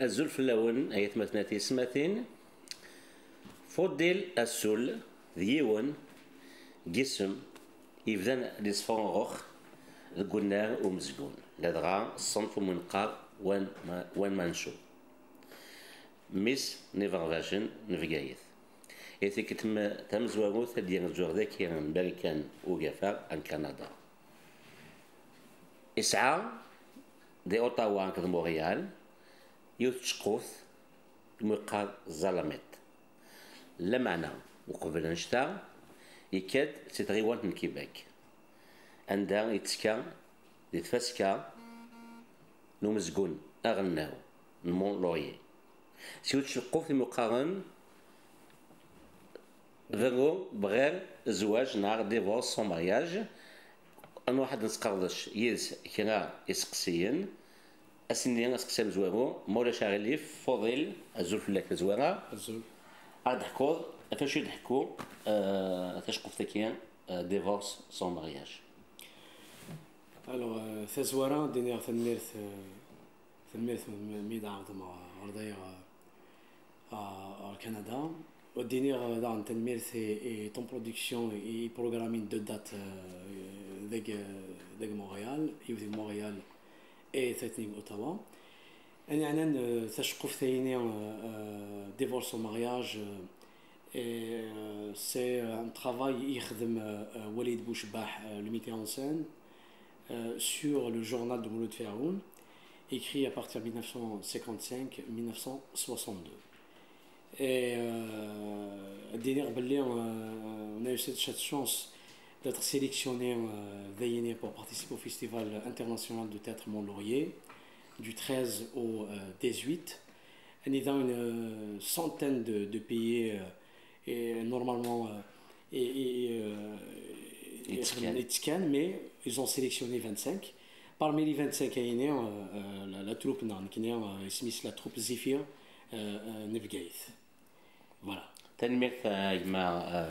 الزول في اللون هي مثناتي سماتين فوديل السول ديون جسم يبدا لي صفون غوخ القناغ ومزقون لدغا الصنف منقار وان منشو ميس نيفرفاشن نفقايث إذا كنت تمزوغوث ديال الزوغ ذاك أمريكان وقفا عن كندا إسعى دي أوتاوا كذا مونريال يتشقوث المقار ظلمت لا معنى وقبل نشتا يكاد تتغيوان من كيباك عندها يتسكا يتفسكا نومزقون أغناو نمون لوي سيوت شقوث المقارن غيرو بغير الزواج نهار ديفورس سون مارياج أنا واحد نسقردش يز كنا يسقسيين أسنين أسقسيين زوارو مولا شاغليف فضيل الزول فلاك زوارا الزول أضحكو فاش يضحكو فاش قفتكيان ديفورس سون مارياج الوغ ثزوارا دينيغ ثميرث ميدا عظمى أرضية كندا ودينيغ دان تنميرث طون برودكسيون اي بروغرامين دو دات ديك مونريال يوثي مونريال اي ثاتنيغ اوتاوا أنا عنان تشقف ثاني ديفورس مارياج سي ان ترافاي يخدم وليد بوشباح لو ميتي en scène sur le journal de Mouloud Ferraoun écrit à partir de 1955-1962 et on a eu cette chance d'être sélectionné pour participer au Festival international de théâtre Mont-Laurier du 13 au 18. On est dans une centaine de pays et normalement mais ils ont sélectionné 25. Parmi les 25, il y a la troupe la troupe Zephyr Nevgaïth. Voilà. تنميت مع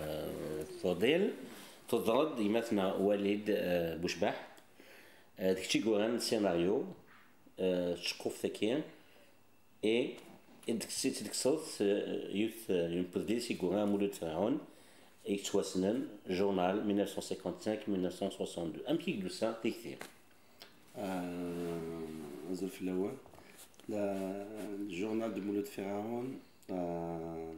فضيل تضرد يمثنا وليد بوشباح ديكشي قوان سيناريو تشقوف ثكيان اي ديك صوت يوث يمبرديس يقوان مولود فرعون يتواسنن جورنال 1955-1962 ام كي قلوسا تكثير زلف الأول le journal de Mouloud Ferraoun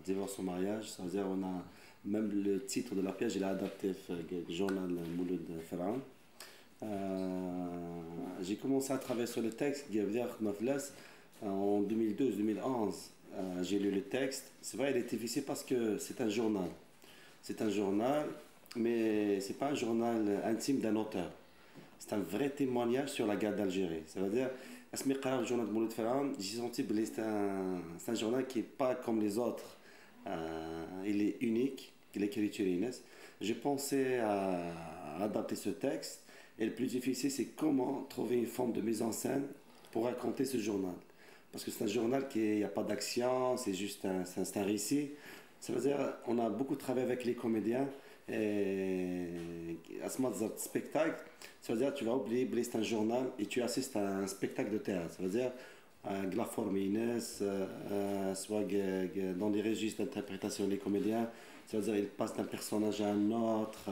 divorce au mariage, ça veut dire on a même le titre de la pièce, il est adapté au journal Mouloud Ferraoun. J'ai commencé à travailler sur le texte, en 2012-2011. J'ai lu le texte. C'est vrai, il est difficile parce que c'est un journal. C'est un journal, mais c'est pas un journal intime d'un auteur. C'est un vrai témoignage sur la guerre d'Algérie. Ça veut dire, le journal de Mouloud Ferraoun, j'ai senti que c'est un journal qui n'est pas comme les autres. Il est unique, l'écriture est. J'ai pensé à adapter ce texte. Et le plus difficile, c'est comment trouver une forme de mise en scène pour raconter ce journal. Parce que c'est un journal qui n'y a pas d'action, c'est juste un récit. Ça veut dire on a beaucoup travaillé avec les comédiens. Et à ce moment de spectacle, ça veut dire tu vas oublier c'est un journal et tu assistes à un spectacle de théâtre. Ça veut dire de la forme soit dans des registres d'interprétation des comédiens. Ça veut dire ils passent d'un personnage à un autre.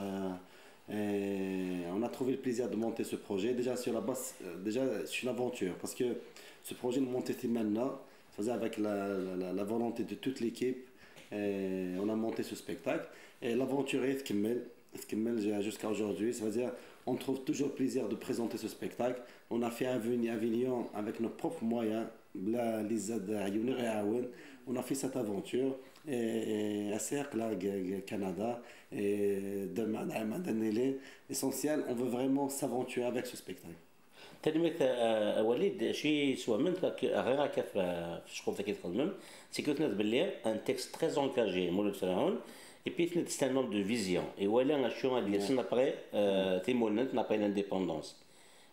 Et on a trouvé le plaisir de monter ce projet. Déjà sur la base, c'est une aventure parce que ce projet nous montait maintenant, ça veut dire avec la volonté de toute l'équipe. Et on a monté ce spectacle et l'aventure est jusqu'à aujourd'hui. Ça veut dire on trouve toujours plaisir de présenter ce spectacle. On a fait Avignon avec nos propres moyens. On a fait cette aventure et à Cercle Canada et demain l'essentiel, on veut vraiment s'aventurer avec ce spectacle. تلميذ وليد شي سوا من غير هكا في الشغل كي تخدم سي كو تناد باللي ان تكست تري انكاجي مولود فرعون اي بي تناد سي ان نوم دو فيزيون اي ولا شو ديال سن ابري تيمونت نابري لانديبوندونس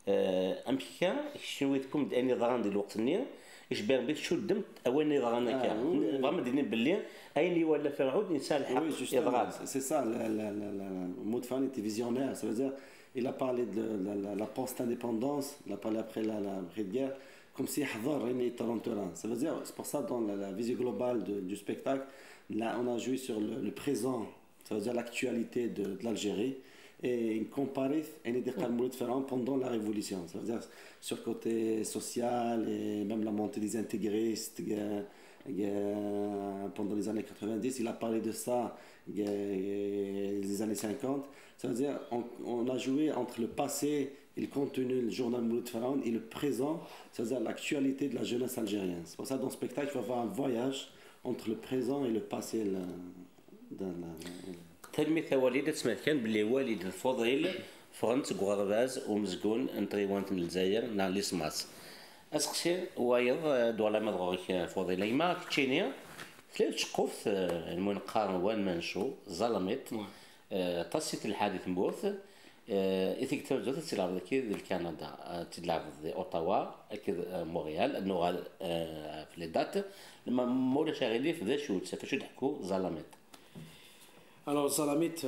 امريكا شنو يتكم اني ضران ديال الوقت النير اش بان بيت شو دمت اواني ضران هكا فريمون ديني باللي اين اللي ولا فرعون انسان الحق يضران سي سا مود فان ايتي فيزيونير سا veut dire il a parlé de la post-indépendance, il a parlé après l'après-guerre, comme si حضر يعني Toronto. Ça veut dire, c'est pour ça dans la vision globale du spectacle, là on a joué sur le présent, ça veut dire l'actualité de l'Algérie, et une comparaison et des calculs différents pendant la révolution. Ça veut dire sur le côté social et même la montée des intégristes pendant les années 90, il a parlé de ça les années 50. Ça veut dire on a joué entre le passé et le contenu du journal Mouloud Faraon et le présent, c'est-à-dire l'actualité de la jeunesse algérienne. C'est pour ça que dans le spectacle, il va y avoir un voyage entre le présent et le passé. تلميذ وليد تسمع كان باللي والد الفضيل فرنت غرباز ومزقون انطريوانت من الجزائر نا ليسماس اسقسي وايض دولا مدغوك فضيل ما كتشيني ثلاث شقوف المهم قارن وان منشو ظلمت طسيت الحادث مبوث إذا ترجع تلعب كذا كندا تلعب أوتاوا كذا مونريال النوغال في لي دات لما مولا شاغلي في ذا شو فاش تحكوا ظلمت. Alors Zalamit,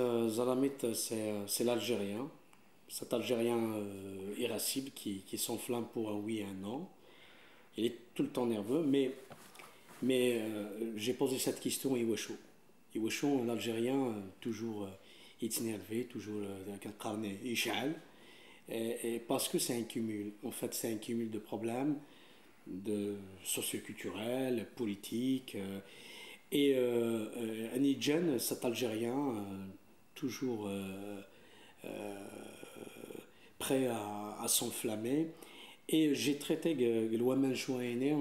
c'est l'Algérien, cet Algérien irascible qui s'enflamme pour un oui et un non. Il est tout le temps nerveux, mais j'ai posé cette question à Iwachou. Iwachou, l'Algérien, toujours énervé, toujours avec un carnet ishal, et parce que c'est un cumul. En fait, c'est un cumul de problèmes de socioculturels, politiques. Et Anidjan, cet Algérien, toujours prêt à s'enflammer. Et j'ai traité Glouamen Chouaïné,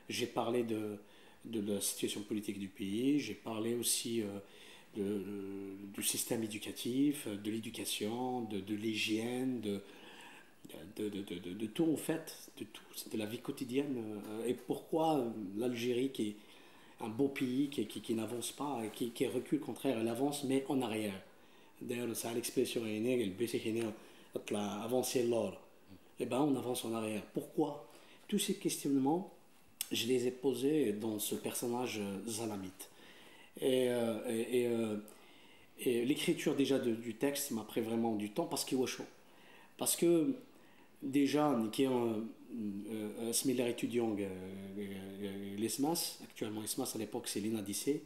j'ai parlé de la situation politique du pays, j'ai parlé aussi du système éducatif, de l'éducation, de l'hygiène, de tout en fait, de tout, de la vie quotidienne. Et pourquoi l'Algérie qui est un beau pays qui n'avance pas, qui recule, au contraire, elle avance, mais en arrière. D'ailleurs, c'est l'expression avancer l'or. Eh bien, on avance en arrière. Pourquoi? Tous ces questionnements, je les ai posés dans ce personnage Zalamit. Et l'écriture déjà du texte m'a pris vraiment du temps parce qu'il est chaud. Parce que déjà, qui est un similaire étudiant, l'ESMAS, actuellement l'ESMAS à l'époque c'est l'INADIC,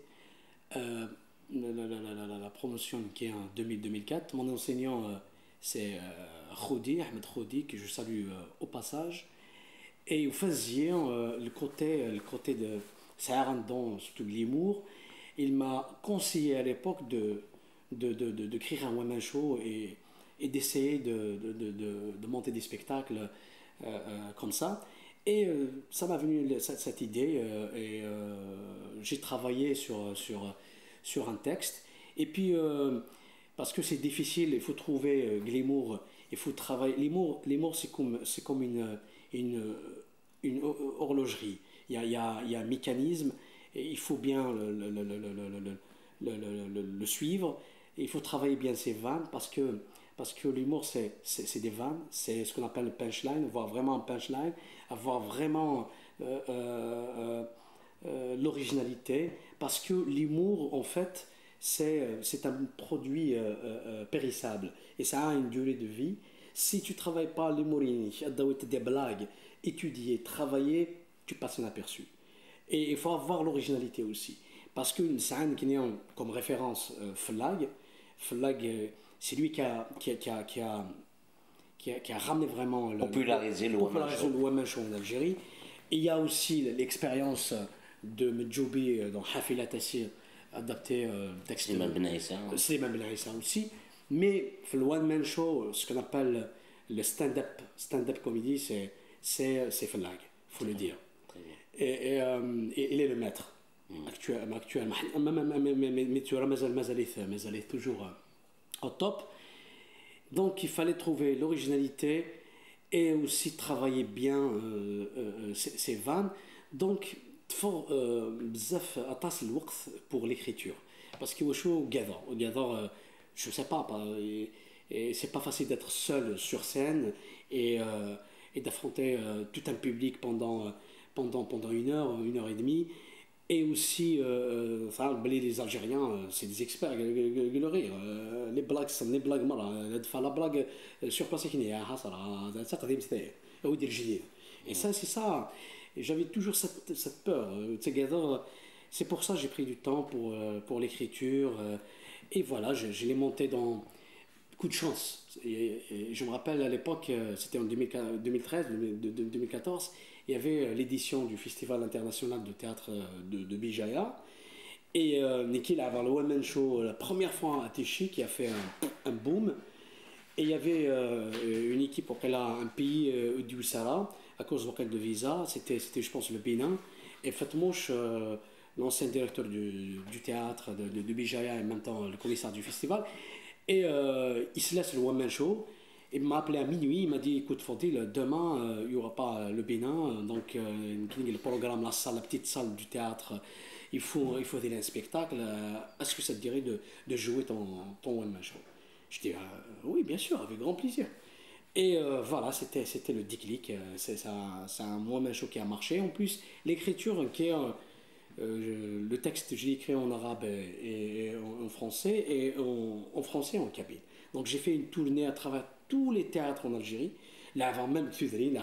la promotion qui est en 2000-2004, mon enseignant c'est Khoudi, Ahmed Khoudi, que je salue au passage, et au faisiez le côté de Saharan, surtout de l'humour, il m'a conseillé à l'époque de créer un one-man show et d'essayer de monter des spectacles comme ça. Et ça m'a venu cette idée et j'ai travaillé sur un texte. Et puis, parce que c'est difficile, il faut trouver l'humour, il faut travailler. L'humour c'est comme une horlogerie. Il y a un mécanisme, et il faut bien le suivre. Et il faut travailler bien ses vannes parce que l'humour c'est des vannes, c'est ce qu'on appelle le punchline, avoir vraiment un punchline, avoir vraiment l'originalité, parce que l'humour en fait c'est un produit périssable et ça a une durée de vie. Si tu ne travailles pas l'humour, des blagues, étudier, travailler, tu passes inaperçu. Et il faut avoir l'originalité aussi, parce que Sa'an qui est comme référence Flag, c'est lui qui a ramené vraiment popularisé le one-man show en Algérie. Et il y a aussi l'expérience de Medjoubi dans Hafila Tassir, adapté texte Slimane Ben Aïssa aussi. Mais le one-man show, ce qu'on appelle le stand-up comedy, c'est Flag, il faut le dire. Et il est le maître actuellement. Mais tu as toujours au top. Donc il fallait trouver l'originalité et aussi travailler bien ses vannes. Donc il faut attacher le temps pour l'écriture. Parce que je ne sais pas, et c'est pas facile d'être seul sur scène et d'affronter tout un public pendant 1 heure et demie. Et aussi, les Algériens, c'est des experts, le rire. Les blagues, la blague sur place, c'est Et ça, c'est ça. Et j'avais toujours cette peur. C'est pour ça que j'ai pris du temps pour l'écriture. Et voilà, je l'ai monté dans coup de chance. Et je me rappelle à l'époque, c'était en 2013, 2014, il y avait l'édition du Festival international de théâtre de Bijaya. Et Nikhil a avoir le One Man Show la première fois à Tichy qui a fait un boom. Et il y avait une équipe auquel a un pays du Sahara à cause de visa, c'était je pense le Bénin. Et Fatmouche, l'ancien directeur du théâtre de Bijaya et maintenant le commissaire du festival, et il se laisse le One Man Show. Il m'a appelé à minuit, il m'a dit écoute Fodil, demain il n'y aura pas le Bénin, donc le programme, la salle, la petite salle du théâtre, il faut un spectacle, est-ce que ça te dirait de jouer ton One Man Show? Je dis oui, bien sûr, avec grand plaisir. Et voilà, c'était le déclic. C'est un One Man Show qui a marché. En plus, l'écriture, le texte, je l'ai écrit en arabe et en français, et en français et en kabyle. Donc j'ai fait une tournée à travers tous les théâtres en Algérie. Là, avant même Tudri,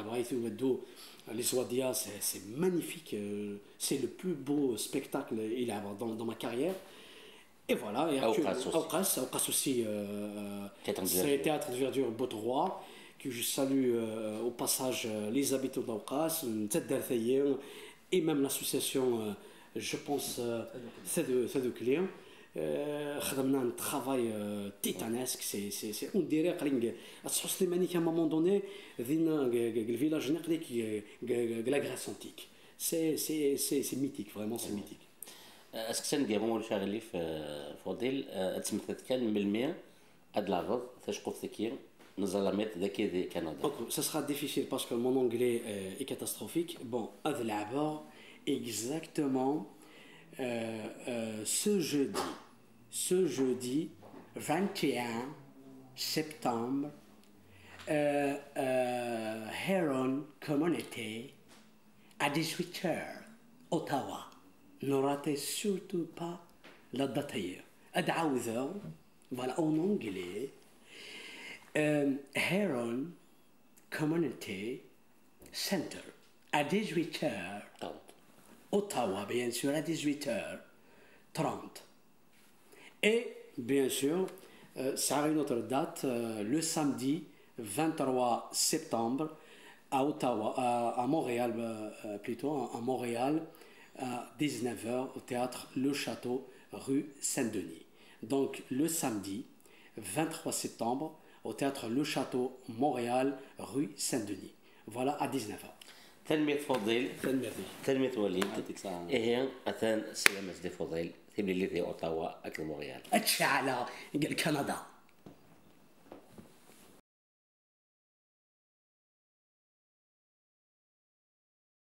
les Ouadia, c'est magnifique. C'est le plus beau spectacle dans ma carrière. Et voilà, et Aoukas aussi, c'est Théâtre de Verdure Botte-Roi, que je salue au passage les habitants d'Aoukas, et même l'association, je pense, c'est de clients. On a un travail titanesque, on dirait qu'à un moment donné, le village de la Grèce antique. C'est mythique, vraiment c'est mythique. اسكسن ديالهم شاغلي في فضيل تمثلت كان بالمية هاد العرض فاش قلت لك نظلمت ذكي دي كندا. Ça sera difficile parce que mon anglais est catastrophique. Bon, هاد العرض exactement ce jeudi 21 septembre Heron Community à 18h Ottawa. Ne ratez surtout pas la date hier. Ad'aouza, voilà en anglais. Heron Community Center à 18h. Ottawa, bien sûr, à 18h30. Et bien sûr, ça a une autre date, le samedi 23 septembre à Ottawa, à Montréal plutôt, à Montréal. À 19h au théâtre Le Château, rue Saint-Denis. Donc le samedi 23 septembre au théâtre Le Château, Montréal, rue Saint-Denis. Voilà à 19h. تلميذ فضيل تلميذ وليد إيه أثان سلامة دي فضيل تبلي لي في أوتاوا أكل مونريال أتشعل كندا.